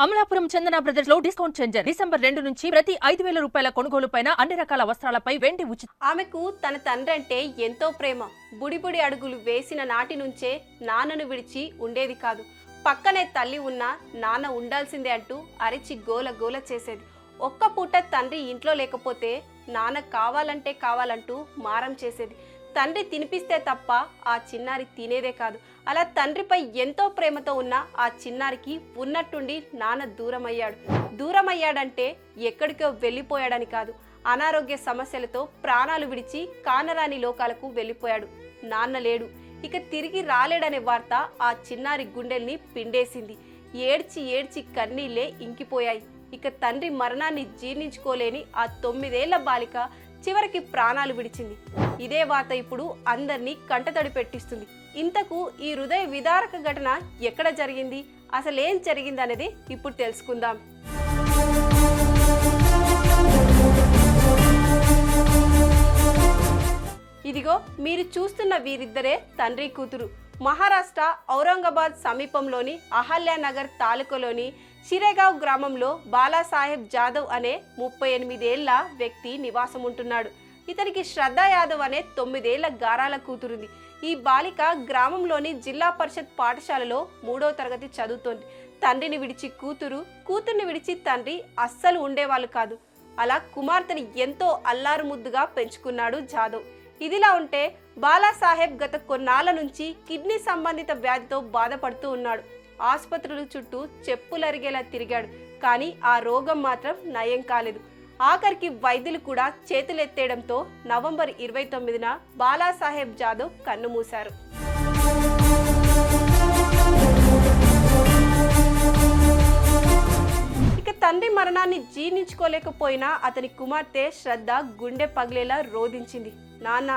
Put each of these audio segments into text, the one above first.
అమలాపురం చందన brothers లో discount changer December 2 నుంచి ప్రతి 5,000 రూపాయల కొనుగోలుపైన అన్ని రకాల వస్త్రాలపై వెండి ఉచితం. ఆమెకు తన తండ్రి అంటే ఎంతో ప్రేమ. బుడిబుడి అడుగులు వేసిన నాటి నుంచే నాన్నను విడిచి ఉండేది కాదు. పక్కనే తల్లి ఉన్నా నాన్న ఉండాల్సిందే అంటూ అరిచి గోల గోల చేసేది. ఒక్క పూట తండ్రి ఇంట్లో లేకపోతే నాన్న కావాలంటూ మారం చేసేది. తండ్రి తినిపిస్తే తప్ప ఆ చిన్నారి తినేదే కాదు. అలా తండ్రిపై ఎంతో ప్రేమతో ఉన్న ఆ చిన్నారికి ఉన్నట్టుండి నాన్న దూరమయ్యాడంటే ఎక్కడికో వెళ్ళిపోయాడని కాదు, అనారోగ్య సమస్యలతో ప్రాణాలు విడిచి కానరాని లోకాలకు వెళ్ళిపోయాడు. నాన్న లేడు, ఇక తిరిగి రాలేడనే వార్త ఆ చిన్నారి గుండెల్ని పిండేసింది. ఏడ్చి ఏడ్చి కన్నీళ్లే ఇంకిపోయాయి. ఇక తండ్రి మరణాన్ని జీర్ణించుకోలేని ఆ 9 ఏళ్ల బాలిక చివరికి ప్రాణాలు విడిచింది. ఇదే వార్త ఇప్పుడు అందరినీ కంటతడి పెట్టిస్తుంది. ఇంతకు ఈ హృదయ విదారక ఘటన ఎక్కడ జరిగింది, అసలేం జరిగింది అనేది ఇప్పుడు తెలుసుకుందాం. ఇదిగో మీరు చూస్తున్న వీరిద్దరే తండ్రి కూతురు. మహారాష్ట్ర ఔరంగాబాద్ సమీపంలోని అహల్యానగర్ తాలూకాలోని షిరేగావ్ గ్రామంలో బాలాసాహెబ్ జాదవ్ అనే 38 ఏళ్ల వ్యక్తి నివాసం ఉంటున్నాడు. ఇతనికి శ్రద్ధ యాదవ్ అనే 9 ఏళ్ల గారాల కూతురుంది. ఈ బాలిక గ్రామంలోని జిల్లా పరిషత్ పాఠశాలలో 3వ తరగతి చదువుతోంది. తండ్రిని విడిచి కూతుర్ని విడిచి తండ్రి అస్సలు ఉండేవాళ్ళు కాదు. అలా కుమార్తెని ఎంతో అల్లారు ముద్దుగా పెంచుకున్నాడు జాదవ్. ఇదిలా ఉంటే బాలాసాహెబ్ గత కొన్నాళ్ల నుంచి కిడ్నీ సంబంధిత వ్యాధితో బాధపడుతూ ఉన్నాడు. ఆసుపత్రుల చుట్టూ చెప్పులరిగేలా తిరిగాడు, కానీ ఆ రోగం మాత్రం నయం కాలేదు. ఆఖరికి వైద్యులు కూడా చేతులెత్తేయడంతో నవంబర్ 29న బాలాసాహెబ్ జాదవ్ కన్నుమూశారు. ఇక తండ్రి మరణాన్ని జీర్ణించుకోలేకపోయినా అతని కుమార్తె శ్రద్ధ గుండె పగిలేలా రోధించింది. నాన్న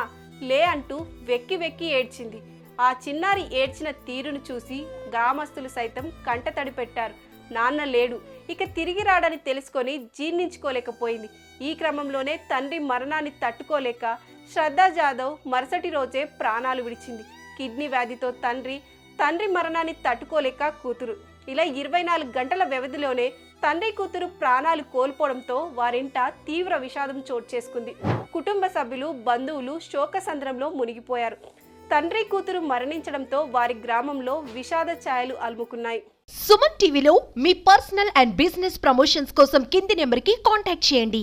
లే అంటూ వెక్కి వెక్కి ఏడ్చింది. ఆ చిన్నారి ఏడ్చిన తీరును చూసి గ్రామస్తులు సైతం కంటతడి పెట్టారు. నాన్న లేడు, ఇక తిరిగి రాడని తెలుసుకొని జీర్ణించుకోలేకపోయింది. ఈ క్రమంలోనే తండ్రి మరణాన్ని తట్టుకోలేక శ్రద్ధ జాదవ్ మరుసటి రోజే ప్రాణాలు విడిచింది. కిడ్నీ వ్యాధితో తండ్రి మరణాన్ని తట్టుకోలేక కూతురు, ఇలా 24 గంటల వ్యవధిలోనే తండ్రి కూతురు ప్రాణాలు కోల్పోవడంతో వారింట తీవ్ర విషాదం చోటు చేసుకుంది. కుటుంబ సభ్యులు బంధువులు శోకసంద్రంలో మునిగిపోయారు. తండ్రి కూతురు మరణించడంతో వారి గ్రామంలో విషాద ఛాయలు అలుముకున్నాయి. సుమన్ టీవీలో మీ పర్సనల్ అండ్ బిజినెస్ ప్రమోషన్స్ కోసం కింది నెంబర్కి కాంటాక్ట్ చేయండి.